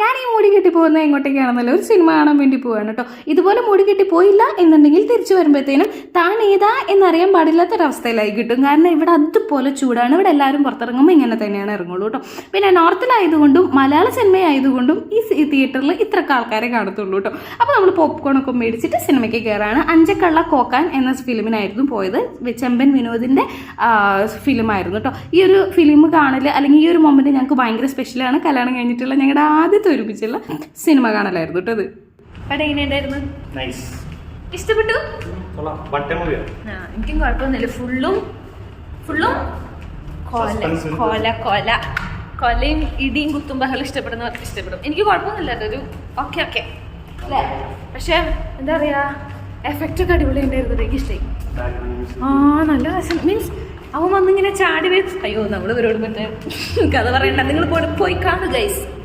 ഞാൻ ഈ മുടി കെട്ടി പോകുന്നത് എങ്ങോട്ടേക്കാണെന്നല്ലോ, ഒരു സിനിമ കാണാൻ വേണ്ടി പോവാണ് കേട്ടോ. ഇതുപോലെ മുടി കെട്ടി പോയില്ല എന്നുണ്ടെങ്കിൽ തിരിച്ചു വരുമ്പോഴത്തേനും താൻ ഏതാ എന്നറിയാൻ പാടില്ലാത്തൊരവസ്ഥയിലായി കിട്ടും. കാരണം ഇവിടെ അതുപോലെ ചൂടാണ്. ഇവിടെ എല്ലാവരും പുറത്തിറങ്ങുമ്പോൾ ഇങ്ങനെ തന്നെയാണ് ഇറങ്ങുള്ളൂ കേട്ടോ. പിന്നെ നോർത്തിലായതുകൊണ്ടും മലയാള സിനിമയായതുകൊണ്ടും ഈ തിയേറ്ററിൽ ഇത്രയൊക്കെ ആൾക്കാരെ കാണത്തുള്ളൂ കേട്ടോ. അപ്പോൾ നമ്മൾ പോപ്കോണൊക്കെ മേടിച്ചിട്ട് സിനിമയ്ക്ക് കയറാണ്. അഞ്ചക്കള്ള കോക്കാൻ എന്ന ഫിലിമിനായിരുന്നു പോയത്. ചെമ്പൻ വിനോദിൻ്റെ ഫിലിമായിരുന്നു കേട്ടോ. ഈ ഒരു ഫിലിം കാണൽ അല്ലെങ്കിൽ ഈ ഒരു മൊമെൻറ്റ് ഞങ്ങൾക്ക് ഭയങ്കര സ്പെഷ്യലാണ്. കല്യാണം കഴിഞ്ഞിട്ടുള്ള ഞങ്ങളുടെ ആദ്യത്തെ ഒരുമിച്ചുള്ള സിനിമ കാണലായിരുന്നു കേട്ടോ. അത് അവിടെ എങ്ങനെയുണ്ടായിരുന്നു? ഇഷ്ടപ്പെട്ടു? എനിക്കും കുഴപ്പമൊന്നുമില്ല. ഫുള്ളും കൊലയും ഇടിയും കുത്തും ബഹളം ഇഷ്ടപ്പെടുന്നവർക്ക് ഇഷ്ടപ്പെടും. എനിക്ക് കുഴപ്പമൊന്നുമില്ല. അതൊരു ഓക്കെ അല്ലേ? പക്ഷെ എന്താ പറയാ, എഫക്റ്റ് ഒക്കെ അടിപൊളി ഉണ്ടായിരുന്നു. എനിക്ക് ഇഷ്ടമായി. നല്ല രസം. മീൻസ് അവൻ വന്നിങ്ങനെ ചാടി വരും. അയ്യോ, നമ്മൾ ഇവരോട് മറ്റേ കഥ പറയണ്ട, നിങ്ങൾ പോയി കാണുക ഗൈസ്.